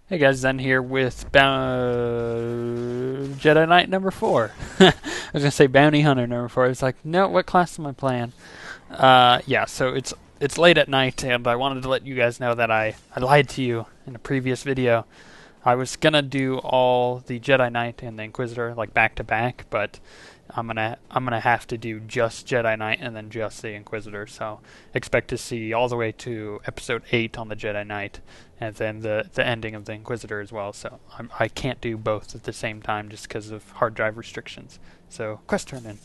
Hey guys, Zen here with Jedi Knight number 4. I was gonna say Bounty Hunter number 4. It's like, no, what class am I playing? Yeah, so it's late at night, and I wanted to let you guys know that I lied to you in a previous video. I was gonna do all the Jedi Knight and the Inquisitor like back to back, but I'm gonna have to do just Jedi Knight and then just the Inquisitor. So expect to see all the way to episode 8 on the Jedi Knight, and then the ending of the Inquisitor as well. So I can't do both at the same time just because of hard drive restrictions. So quest turn in.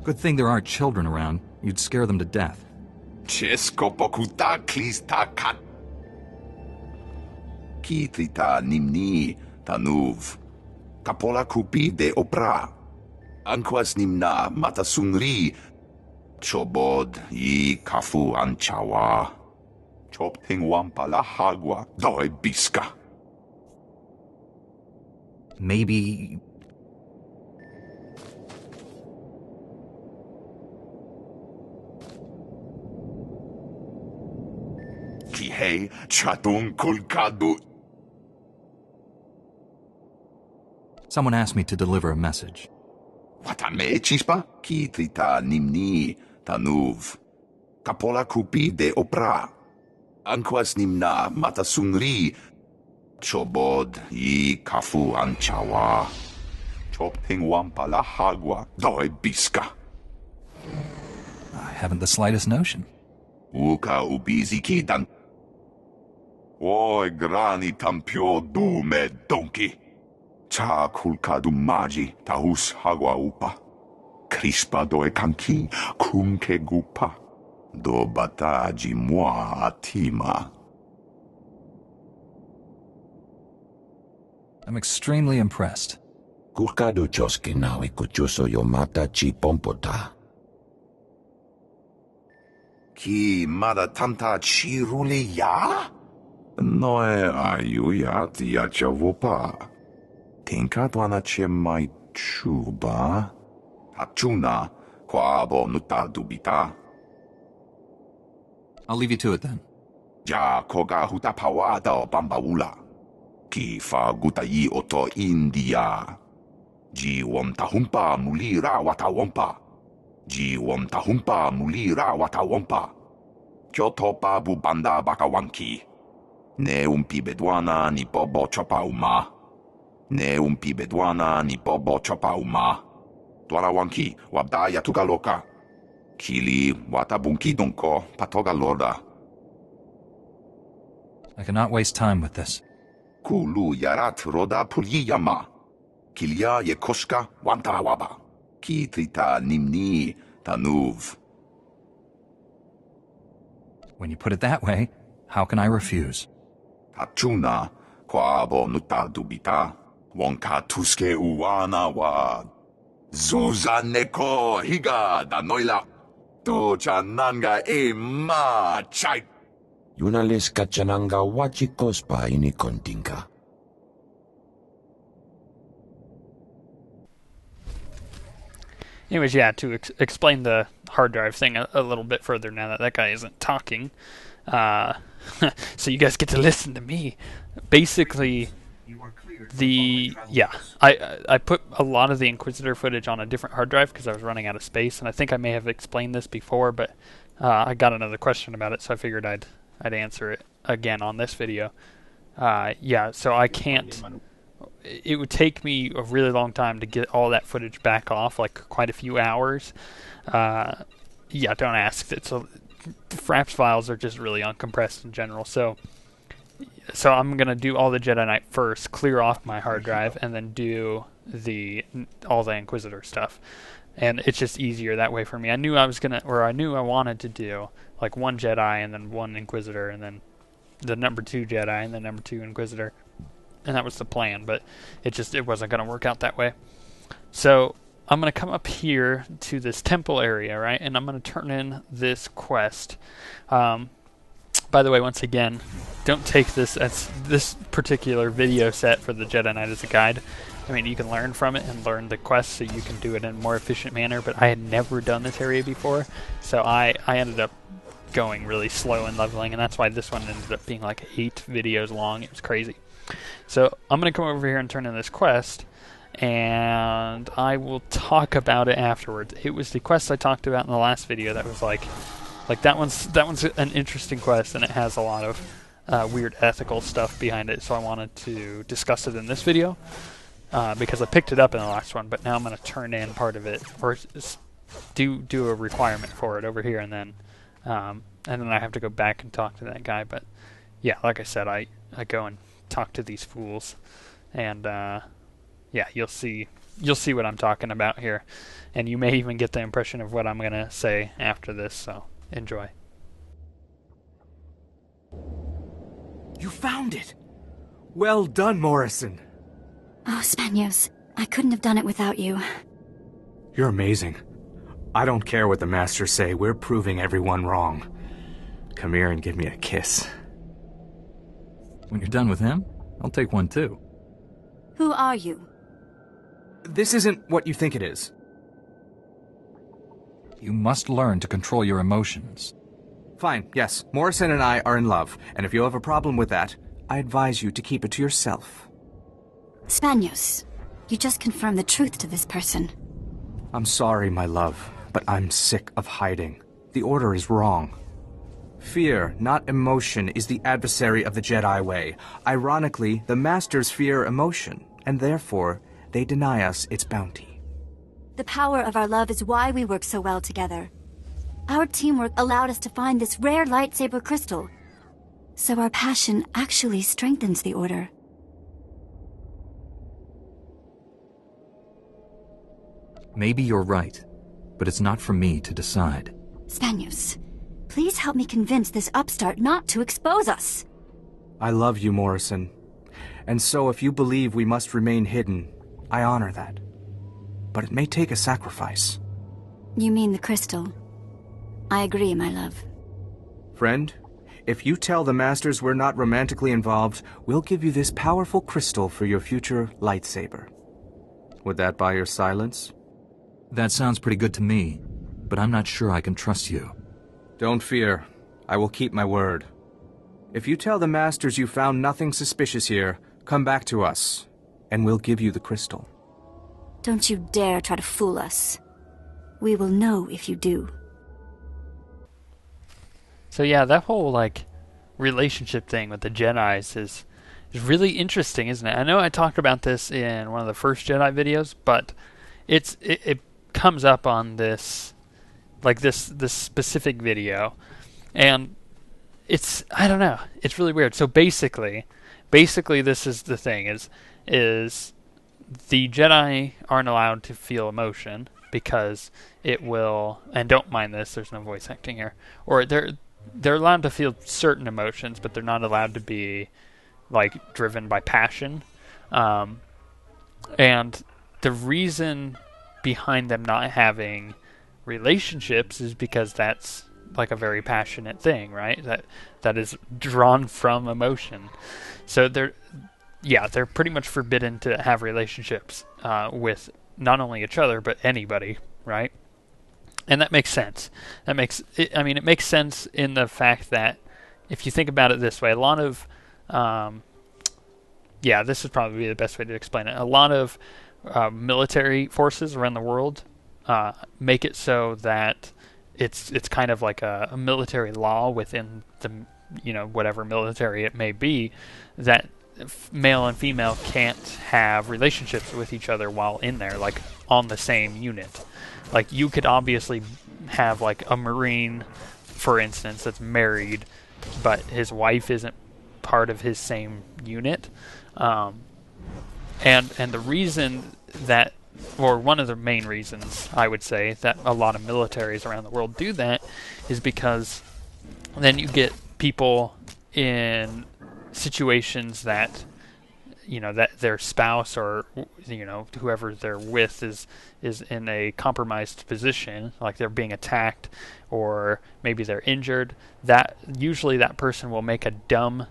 Good thing there aren't children around. You'd scare them to death. Kitrita nimni tanuv. Kapola kupi de opra. Anquas nimna matasunri. Chobod I kafu anchawa. Chopting wampala hagwa doi biska. Maybe... Kihei chatun kulkadu. Someone asked me to deliver a message. Watame chispa? Kitrita nimni tanuv. Kapola kupi de opra. Anquas nimna matasunri. Chobod I kafu anchawa. Chopting wampala hagwa doi biska. I haven't the slightest notion. Uka ubizi kidan. Oi grani tampio dume donkey. Cha kulkadu maji tahus hagwa upa. Crispa doe kanki kumke gupa. Do bataji moi atima. I'm extremely impressed. Kulkadu choski nawi kuchuso yomata chi pompota. Ki mada tanta chirule ya? Noe ayuya tia chavopa. Tinkatwana che mai chuba. Hachuna kwabo nuta dubita. I'll leave you to it then. Ja koga huta pawada bambaula. Ki fa gutai oto India. Ji wom tahumpa mulira watawompa. Ji wom tahumpa mulira watawompa. Kyoto pa bubanda bakawanki. Ne umpi bedwana ni bobo chopa uma. Ne umpi bedwana ni bobo chopa uma. Dwarawanki wabdaya tugaloka. Kili watabunki donko patoga loda. I cannot waste time with this. Kulu yarat roda puliyama. Kilya yekoshka wantawaba. Kitrita nimni tanuv. When you put it that way, how can I refuse? Hachuna kwabo nuta dubita. Wonka tuske uwana wa. Zuza neko higa da noila. Tocha nanga e ma chai. Yunales kachananga wachikospa ini kontinka. Anyways, yeah, to explain the hard drive thing a little bit further now that guy isn't talking, so you guys get to listen to me. Basically, I put a lot of the Inquisitor footage on a different hard drive because I was running out of space, and I think I may have explained this before, but I got another question about it, so I figured I'd answer it again on this video. Yeah, so I can't. It would take me a really long time to get all that footage back off, like quite a few hours. Yeah, don't ask. Fraps files are just really uncompressed in general. So I'm gonna do all the Jedi Knight first, clear off my hard drive, and then do all the Inquisitor stuff. And it's just easier that way for me. I knew I wanted to do like one Jedi and then one Inquisitor, and then the number 2 Jedi and the number 2 Inquisitor. And that was the plan, but it wasn't going to work out that way. So I'm going to come up here to this temple area, right? And I'm going to turn in this quest. By the way, once again, don't take this particular video set for the Jedi Knight as a guide. I mean, you can learn from it and learn the quests so you can do it in a more efficient manner, but I had never done this area before, so I ended up going really slow and leveling, and that's why this one ended up being like 8 videos long. It was crazy. So I'm going to come over here and turn in this quest, and I will talk about it afterwards. It was the quest I talked about in the last video that was like that one's an interesting quest, and it has a lot of weird ethical stuff behind it, so I wanted to discuss it in this video because I picked it up in the last one, but now I'm going to turn in part of it, or do a requirement for it over here, and then I have to go back and talk to that guy. But yeah, like I said, I go and talk to these fools, and yeah, you'll see what I'm talking about here, and you may even get the impression of what I'm going to say after this, so enjoy. You found it! Well done, Morrison. Oh, Spanios, I couldn't have done it without you. You're amazing. I don't care what the Masters say, we're proving everyone wrong. Come here and give me a kiss. When you're done with him, I'll take one too. Who are you? This isn't what you think it is. You must learn to control your emotions. Fine, yes, Morrison and I are in love, and if you have a problem with that, I advise you to keep it to yourself. Spanios, you just confirmed the truth to this person. I'm sorry, my love, but I'm sick of hiding. The Order is wrong. Fear, not emotion, is the adversary of the Jedi way. Ironically, the Masters fear emotion, and therefore, they deny us its bounty. The power of our love is why we work so well together. Our teamwork allowed us to find this rare lightsaber crystal. So our passion actually strengthens the Order. Maybe you're right, but it's not for me to decide. Spanios, please help me convince this upstart not to expose us. I love you, Morrison. And so if you believe we must remain hidden, I honor that. But it may take a sacrifice. You mean the crystal? I agree, my love. Friend, if you tell the Masters we're not romantically involved, we'll give you this powerful crystal for your future lightsaber. Would that buy your silence? That sounds pretty good to me, but I'm not sure I can trust you. Don't fear. I will keep my word. If you tell the Masters you found nothing suspicious here, come back to us, and we'll give you the crystal. Don't you dare try to fool us. We will know if you do. So yeah, that whole like relationship thing with the Jedis is really interesting, isn't it? I know I talked about this in one of the first Jedi videos, but it comes up on this this specific video, and I don't know, it's really weird. So basically this is the thing is the Jedi aren't allowed to feel emotion because it will, and don't mind this, there's no voice acting here, or they're allowed to feel certain emotions, but they're not allowed to be like driven by passion. And the reason behind them not having relationships is because that's like a very passionate thing, right? That is drawn from emotion. So they're pretty much forbidden to have relationships with not only each other but anybody, right? And that makes sense. It makes sense in the fact that if you think about it this way, a lot of this would probably be the best way to explain it. A lot of military forces around the world make it so that it's kind of like a military law within the whatever military it may be, that male and female can't have relationships with each other while in there, like on the same unit. Like you could obviously have like a Marine, for instance, that's married, but his wife isn't part of his same unit. And the reason that, or one of the main reasons I would say that a lot of militaries around the world do that, is because then you get people in situations that that their spouse or whoever they're with is in a compromised position, like they're being attacked or maybe they're injured. That usually that person will make a dumb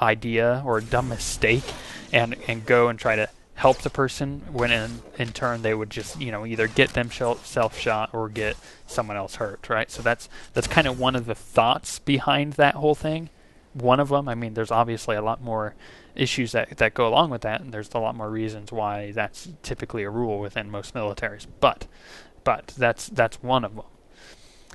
idea or a dumb mistake and go and try to help the person, when in turn they would just, either get themselves shot or get someone else hurt, right? So that's kind of one of the thoughts behind that whole thing. One of them, I mean, there's obviously a lot more issues that go along with that, and there's a lot more reasons why that's typically a rule within most militaries. But that's one of them.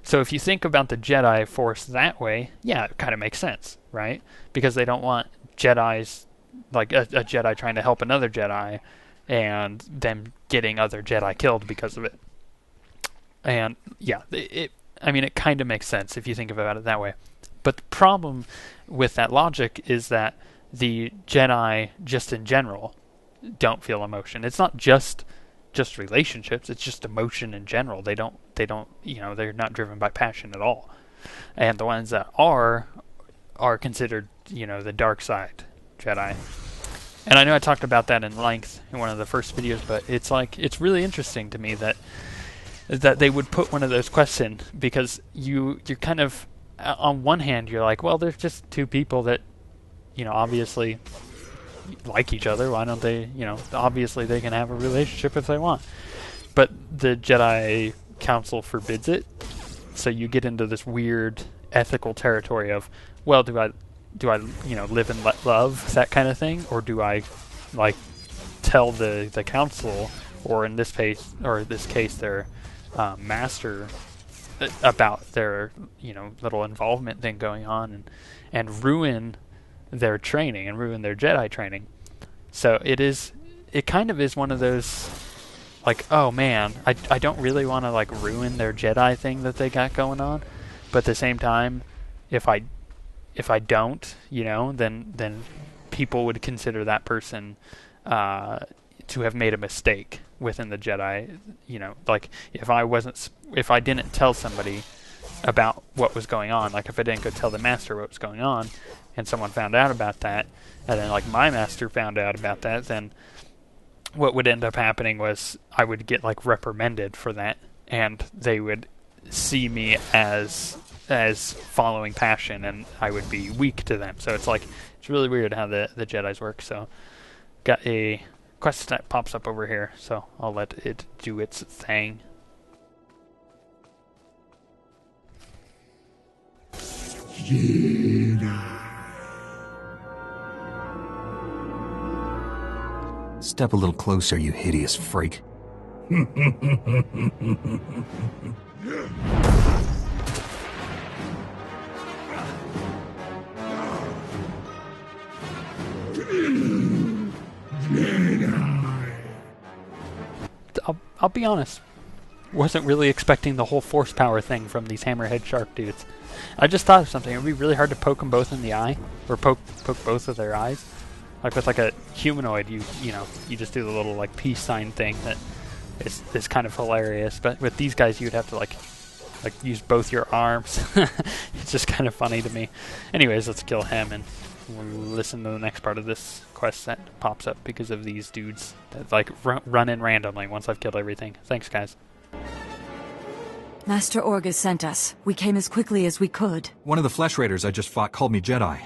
So if you think about the Jedi Force that way, yeah, it kind of makes sense, right? Because they don't want Jedis, like a Jedi trying to help another Jedi and them getting other Jedi killed because of it. And yeah, it kind of makes sense if you think about it that way. But the problem with that logic is that the Jedi, just in general, don't feel emotion. It's not just relationships, it's just emotion in general. They don't, they're not driven by passion at all. And the ones that are considered, the dark side Jedi. And I know I talked about that in length in one of the first videos, but it's really interesting to me that they would put one of those questions, because you're kind of, on one hand you're like, well, there's just two people that, obviously like each other. Why don't they, obviously they can have a relationship if they want. But the Jedi Council forbids it. So you get into this weird ethical territory of, well, do I live and let love, that kind of thing, or do I tell the council, or in this case their master, about their little involvement thing going on, and ruin their training and ruin their Jedi training. So it kind of is one of those, like, oh man, I don't really want to ruin their Jedi thing that they got going on, but at the same time, if I don't, then people would consider that person to have made a mistake within the Jedi. If I didn't tell somebody about what was going on, if I didn't go tell the master what was going on, and someone found out about that, and then my master found out about that, then what would end up happening was I would get reprimanded for that, and they would see me as following passion, and I would be weak to them. So it's really weird how the Jedis work. So got a quest that pops up over here, so I'll let it do its thing. Step a little closer, you hideous freak. I'll be honest, wasn't really expecting the whole force power thing from these hammerhead shark dudes. I just thought of something. It would be really hard to poke them both in the eye, or poke both of their eyes. With a humanoid, you just do the little peace sign thing that is kind of hilarious. But with these guys, you'd have to use both your arms. It's just kind of funny to me. Anyways, let's kill him and we'll listen to the next part of this quest that pops up because of these dudes that run in randomly once I've killed everything. Thanks, guys. Master Orgus sent us. We came as quickly as we could. One of the flesh raiders I just fought called me Jedi.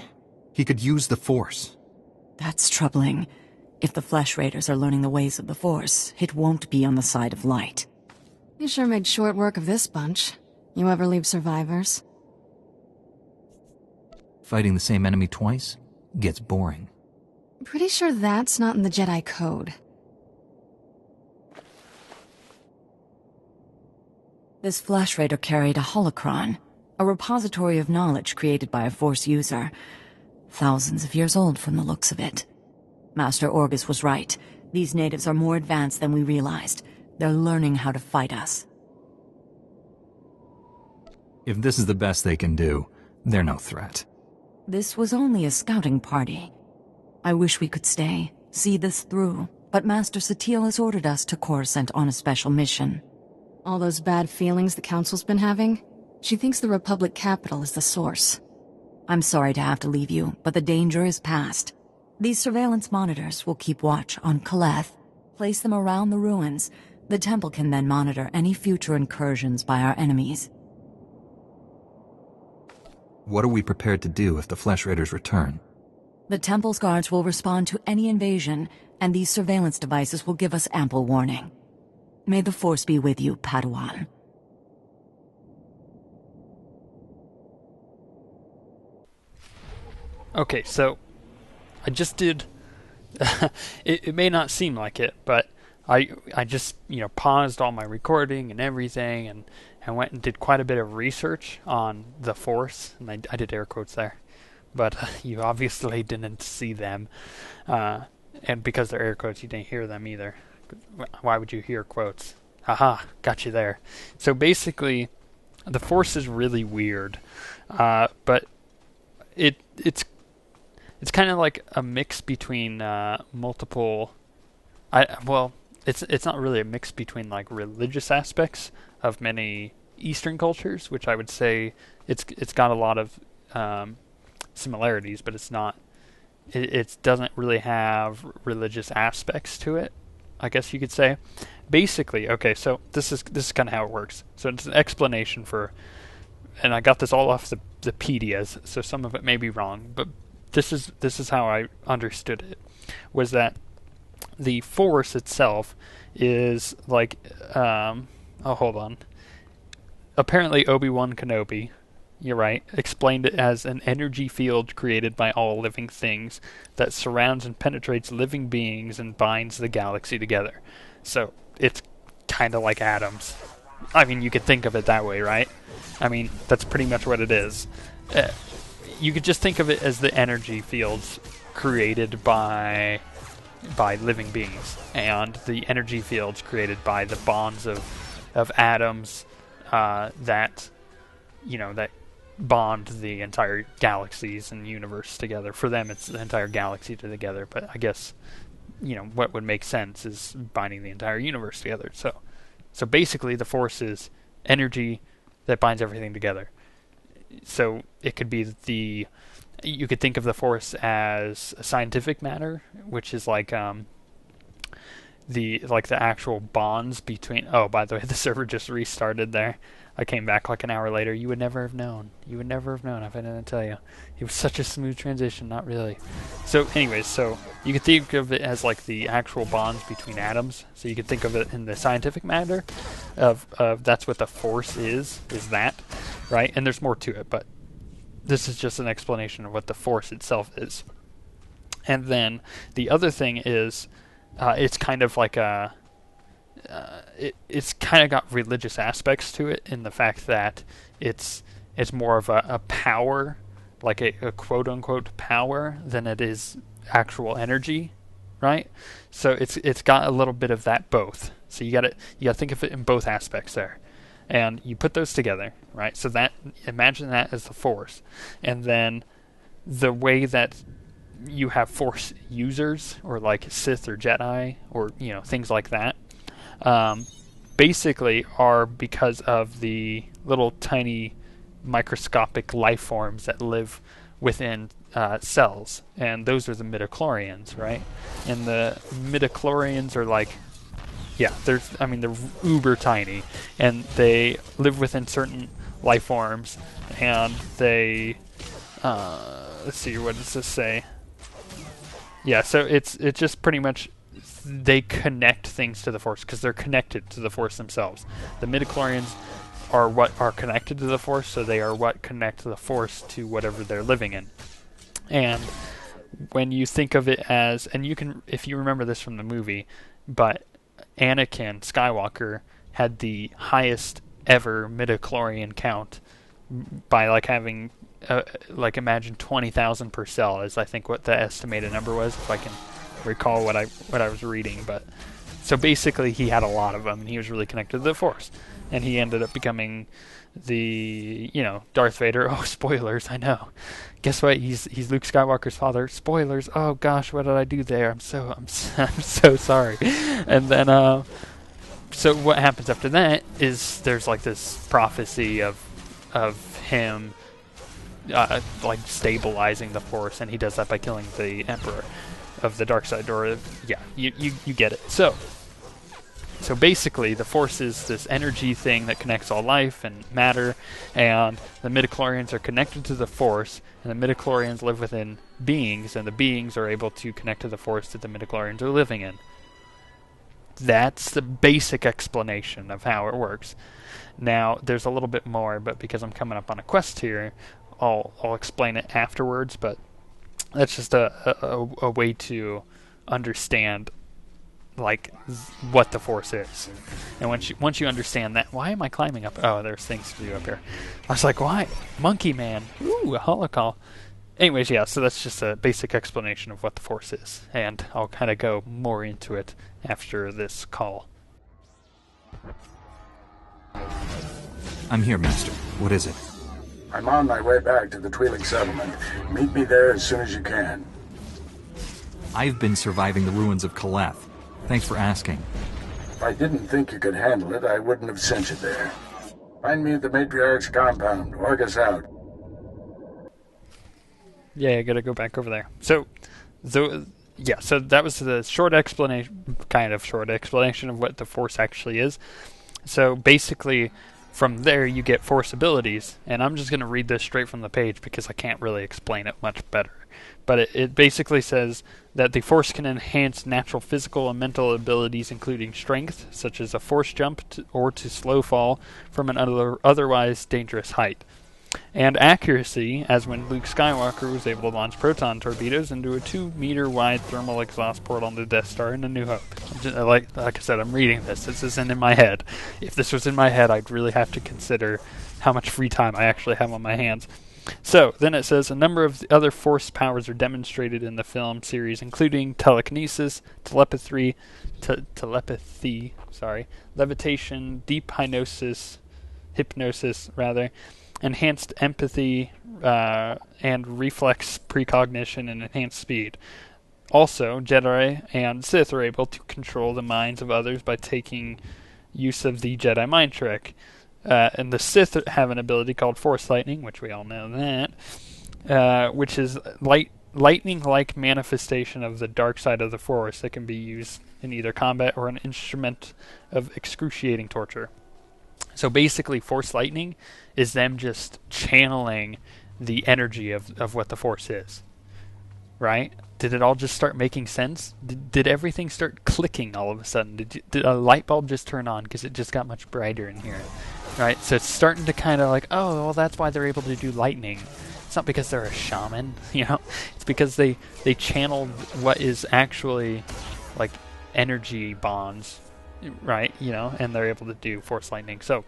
He could use the Force. That's troubling. If the flesh raiders are learning the ways of the Force, it won't be on the side of light. You sure made short work of this bunch. You ever leave survivors? Fighting the same enemy twice gets boring. Pretty sure that's not in the Jedi Code. This flesh raider carried a holocron, a repository of knowledge created by a Force user. Thousands of years old from the looks of it. Master Orgus was right. These natives are more advanced than we realized. They're learning how to fight us. If this is the best they can do, they're no threat. This was only a scouting party. I wish we could stay, see this through, but Master Satele has ordered us to Coruscant on a special mission. All those bad feelings the Council's been having? She thinks the Republic capital is the source. I'm sorry to have to leave you, but the danger is past. These surveillance monitors will keep watch on Kaleth. Place them around the ruins. The temple can then monitor any future incursions by our enemies. What are we prepared to do if the flesh raiders return? The temple's guards will respond to any invasion, and these surveillance devices will give us ample warning. May the Force be with you, Padawan. Okay, so I just did. It may not seem like it, but I just paused all my recording and everything, and went and did quite a bit of research on the Force, and I did air quotes there, but you obviously didn't see them, and because they're air quotes, you didn't hear them either. Why would you hear quotes? Haha, got you there. So basically, the Force is really weird, but it's kind of like a mix between multiple. It's not really a mix between like religious aspects of many Eastern cultures, which I would say it's got a lot of similarities, but it's not. It doesn't really have religious aspects to it, I guess you could say. Basically, okay, so this is kind of how it works. So it's an explanation for, and I got this all off the Pedias, so some of it may be wrong, but this is how I understood it, was that the Force itself is like, hold on. Apparently Obi-Wan Kenobi, you're right, explained it as an energy field created by all living things that surrounds and penetrates living beings and binds the galaxy together. So it's kind of like atoms. I mean, you could think of it that way, right? I mean, that's pretty much what it is. You could just think of it as the energy fields created by living beings, and the energy fields created by the bonds of atoms that bond the entire galaxies and universe together. For them, it's the entire galaxy together, but I guess what would make sense is binding the entire universe together. So basically, the Force is energy that binds everything together. So it could be you could think of the Force as a scientific matter, which is like the actual bonds between. Oh, by the way, the server just restarted there. I came back like an hour later. You would never have known. You would never have known if I didn't tell you. It was such a smooth transition. Not really. So anyways, so you could think of it as like the actual bonds between atoms. So you could think of it in the scientific matter of that's what the Force is that, right? And there's more to it, but this is just an explanation of what the Force itself is. And then the other thing is, it's kind of like a. It's kind of got religious aspects to it in the fact that it's more of a power, like a quote unquote power, than it is actual energy, right? So it's got a little bit of that both. So you gotta think of it in both aspects there, and you put those together, right? So that, imagine that as the Force, and then the way that you have Force users, or like Sith or Jedi, or things like that. Basically are because of the little tiny microscopic life forms that live within cells, and those are the midichlorians, right? And the midichlorians are like, they're uber tiny, and they live within certain life forms, and they let's see, what does this say? Yeah, so it's just pretty much they connect things to the Force because they're connected to the Force themselves. The midichlorians are what are connected to the Force, so they are what connect the Force to whatever they're living in. And when you think of it as, and you can, if you remember this from the movie, but Anakin Skywalker had the highest ever midichlorian count by like having imagine 20,000 per cell is I think what the estimated number was, if I can recall what I was reading. But so basically he had a lot of them, and he was really connected to the Force, and he ended up becoming the Darth Vader. Oh, spoilers, I know. Guess what? He's Luke Skywalker's father. Spoilers. Oh gosh, what did I do there? I'm so sorry. And then so what happens after that is there's like this prophecy of him like stabilizing the Force, and he does that by killing the Emperor of the dark side, or you get it. So So basically, the Force is this energy thing that connects all life and matter, and the midichlorians are connected to the Force, and the midichlorians live within beings, and the beings are able to connect to the Force that the midichlorians are living in. That's the basic explanation of how it works. Now, there's a little bit more, but because I'm coming up on a quest here, I'll explain it afterwards, but that's just a way to understand like what the Force is. And once you understand that, why am I climbing up? Oh, there's things to do up here. I was like, why? Monkey Man. Ooh, a holocall. Anyways, yeah, so that's just a basic explanation of what the Force is, and I'll kind of go more into it after this call. I'm here, Master. What is it? I'm on my way back to the Twi'lek settlement. Meet me there as soon as you can. I've been surviving the ruins of Kaleth. Thanks for asking. If I didn't think you could handle it, I wouldn't have sent you there. Find me at the Matriarch's compound. Orgus out. Yeah, I gotta go back over there. So that was the short explanation of what the Force actually is. So basically, from there you get Force abilities, and I'm just gonna read this straight from the page because I can't really explain it much better. But it basically says that the Force can enhance natural physical and mental abilities, including strength, such as a Force jump or to slow fall from an otherwise dangerous height. And accuracy, as when Luke Skywalker was able to launch proton torpedoes into a 2-meter wide thermal exhaust portal on the Death Star in A New Hope. Like I said, I'm reading this. This isn't in my head. If this was in my head, I'd really have to consider how much free time I actually have on my hands. So, then it says, a number of the other Force powers are demonstrated in the film series, including telekinesis, levitation, deep hypnosis, enhanced empathy, and reflex precognition and enhanced speed. Also, Jedi and Sith are able to control the minds of others by taking use of the Jedi mind trick. And the Sith have an ability called Force Lightning, which we all know that, which is lightning-like manifestation of the dark side of the Force that can be used in either combat or an instrument of excruciating torture. So basically, Force Lightning is them just channeling the energy of what the Force is. Right? Did it all just start making sense? Did everything start clicking all of a sudden? Did a light bulb just turn on because it just got much brighter in here? Right? So it's starting to kind of like, oh, well, that's why they're able to do lightning. It's not because they're a shaman, It's because they channeled what is actually like energy bonds, right? And they're able to do Force Lightning. So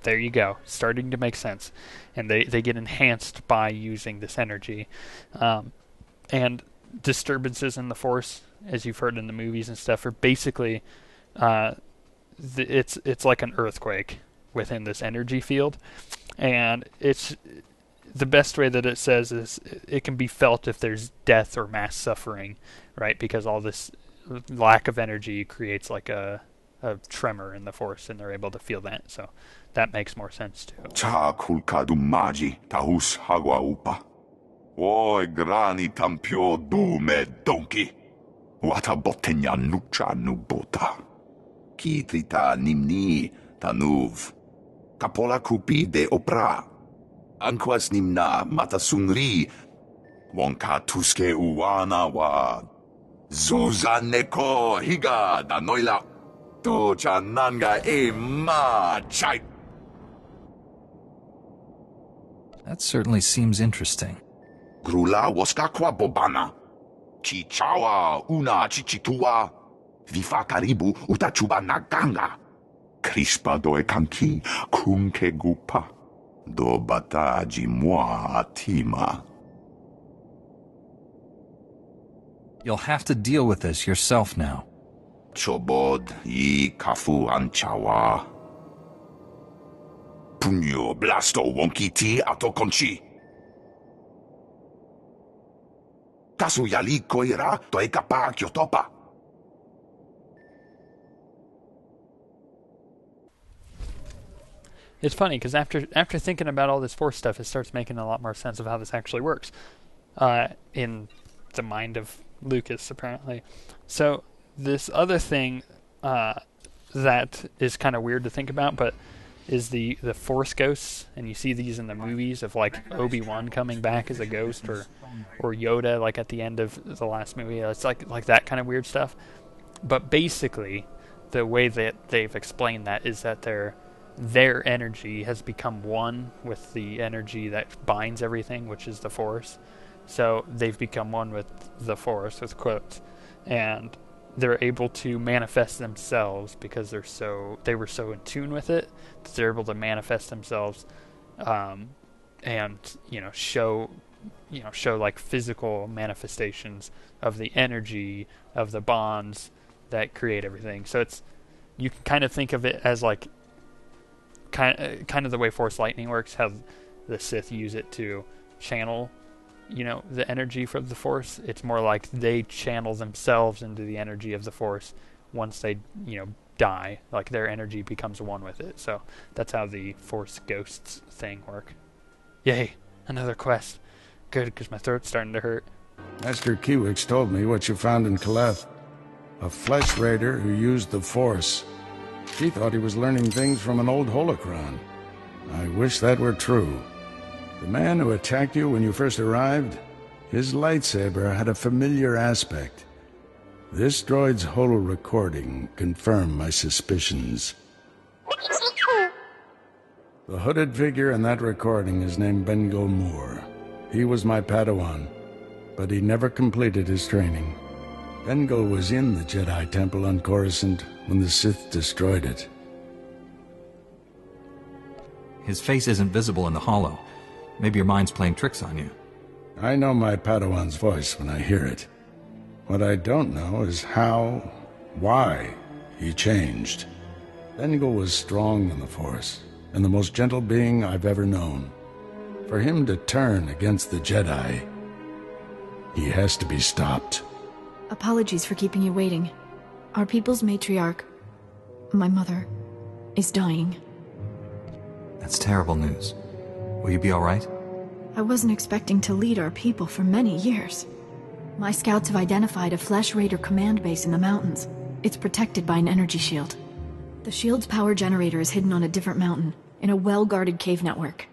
there you go, starting to make sense. And they get enhanced by using this energy. And disturbances in the Force, as you've heard in the movies and stuff, are basically it's like an earthquake within this energy field, and it's the best way that it says is it can be felt if there's death or mass suffering, right? Because all this lack of energy creates like a tremor in the Force, and they're able to feel that. So that makes more sense too. Oi grani tampio dume donki. Wata botenya nucha nubota. Kitrita nimni tanuv. Kapola kupi de opra. Anquas nimna matasungri. Wonka tuske uwana wa. Zuzaneko higa da noila. Tocha nanga e ma chai. That certainly seems interesting. Grula waskakwa bobana. Chichawa una chichitua. Vifa karibu utachuba naganga. Crispa doe kanki kunke gupa. Do bataji moi atima. You'll have to deal with this yourself now. Chobod I kafu anchawa. Punyo blasto wonkiti atokonchi. Kasu yali koira toe kapa kyotopa. It's funny because after thinking about all this Force stuff, it starts making a lot more sense of how this actually works in the mind of Lucas, apparently. So this other thing, that is kind of weird to think about, but is the Force ghosts, and you see these in the movies of like Obi-Wan coming back as a ghost, or Yoda like at the end of the last movie. It's like that kind of weird stuff. But basically, the way that they've explained that is that their energy has become one with the energy that binds everything, which is the Force. So they've become one with the Force, with quotes, and they're able to manifest themselves because they were so in tune with it that they're able to manifest themselves, and show like physical manifestations of the energy of the bonds that create everything. So you can kind of think of it as like kind of the way Force lightning works, how the Sith use it to channel the energy from the Force. It's more like they channel themselves into the energy of the Force once they die. Like their energy becomes one with it. So that's how the Force ghosts thing work. Yay, another quest. Good, because my throat's starting to hurt. Master Kiwix told me what you found in Caleth. A flesh raider who used the Force. She thought he was learning things from an old holocron. I wish that were true. The man who attacked you when you first arrived, his lightsaber had a familiar aspect. This droid's holo recording confirmed my suspicions. The hooded figure in that recording is named Bengo Moore. He was my Padawan, but he never completed his training. Bengo was in the Jedi Temple on Coruscant when the Sith destroyed it. His face isn't visible in the holo. Maybe your mind's playing tricks on you. I know my Padawan's voice when I hear it. What I don't know is why he changed. Bengal was strong in the Force, and the most gentle being I've ever known. For him to turn against the Jedi, he has to be stopped. Apologies for keeping you waiting. Our people's matriarch, my mother, is dying. That's terrible news. Will you be all right? I wasn't expecting to lead our people for many years. My scouts have identified a Flesh Raider command base in the mountains. It's protected by an energy shield. The shield's power generator is hidden on a different mountain, in a well-guarded cave network.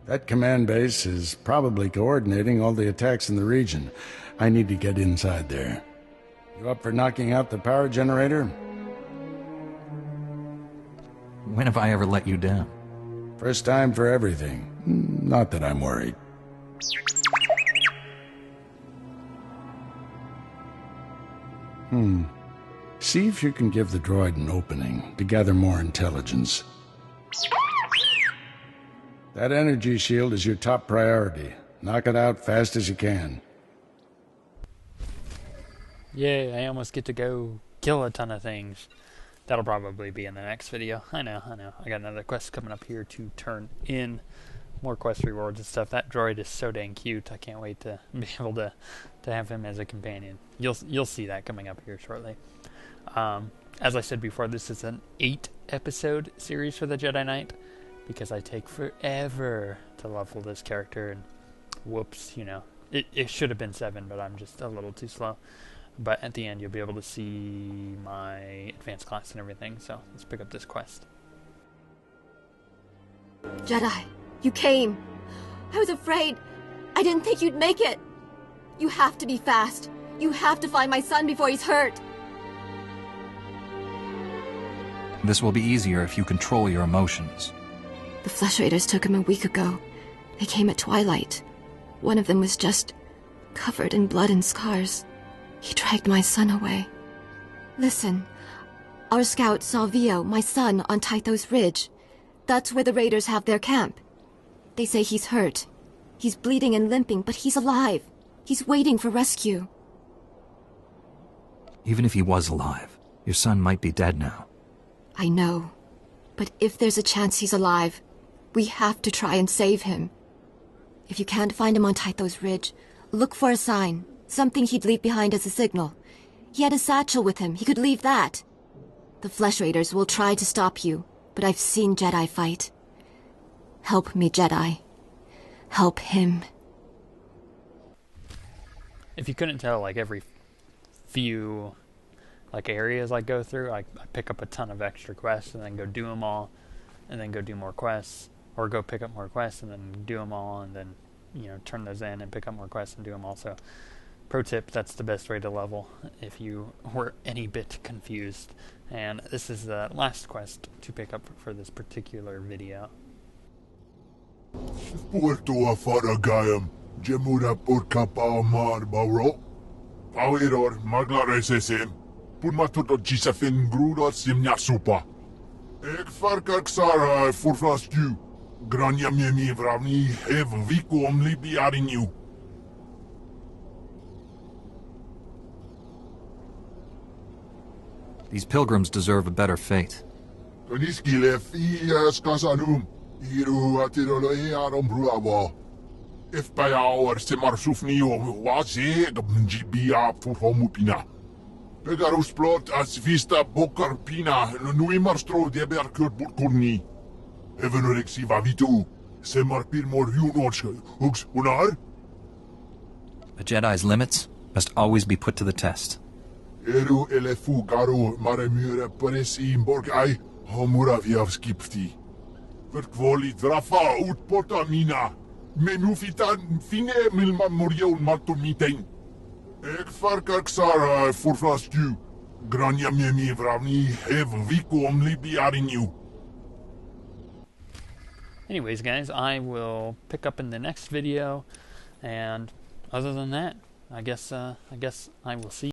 That command base is probably coordinating all the attacks in the region. I need to get inside there. You up for knocking out the power generator? When have I ever let you down? First time for everything. Not that I'm worried. See if you can give the droid an opening to gather more intelligence. That energy shield is your top priority. Knock it out fast as you can. Yay, I almost get to go kill a ton of things. That'll probably be in the next video. I know. I got another quest coming up here to turn in. More quest rewards and stuff. That droid is so dang cute. I can't wait to be able to have him as a companion. You'll see that coming up here shortly. As I said before, this is an 8-episode series for the Jedi Knight, because I take forever to level this character, and whoops, it should have been 7, but I'm just a little too slow. But at the end, you'll be able to see my advanced class and everything, so let's pick up this quest. Jedi, you came. I was afraid. I didn't think you'd make it. You have to be fast. You have to find my son before he's hurt. This will be easier if you control your emotions. The Flesh Raiders took him a week ago. They came at twilight. One of them was just covered in blood and scars. He dragged my son away. Listen, our scout saw Vio, my son, on Tythos Ridge. That's where the Raiders have their camp. They say he's hurt. He's bleeding and limping, but he's alive. He's waiting for rescue. Even if he was alive, your son might be dead now. I know. But if there's a chance he's alive, we have to try and save him. If you can't find him on Tythos Ridge, look for a sign. Something he'd leave behind as a signal. He had a satchel with him. He could leave that. The Flesh Raiders will try to stop you, but I've seen Jedi fight. Help me, Jedi. Help him. If you couldn't tell, like every few like areas I go through. I pick up a ton of extra quests and then go do them all, and then go do more quests, or go pick up more quests and then do them all, and then turn those in and pick up more quests and do them all. So, pro tip: that's the best way to level if you were any bit confused. And this is the last quest to pick up for this particular video. Porto Faragayam, Jemura Porkapa Mar Bauro, Power Smuggler SSM, Purmatuto Gisafin Gruda Simnya Supa. Ek Farkak Sara Forflasku, Grania Mimi Vravni, Hev Vico Omlibi Arinu. These pilgrims deserve a better fate. Koniskile Fias Casanum, Iru Atirolo Arom Bruava. If by our Semarsufnio was a Gbia for Homupina. Pegarus plot as Vista Bokar Pina, Nuimarstro de Berkurt Burkurni. Evenurexi Vavitu, Semar Pirmor Unoch, Ux Unar? A Jedi's limits must always be put to the test. Eru elefu garu maremure paresi imborgai homuraviav skipti. Verkvolit drafa ut portamina. Menufitan fine milma morion maltomitein. Ek farkak sara forflasku. Grania memi vravni hev vico omlibi arinu. Anyways, guys, I will pick up in the next video, and other than that, I guess I will see you.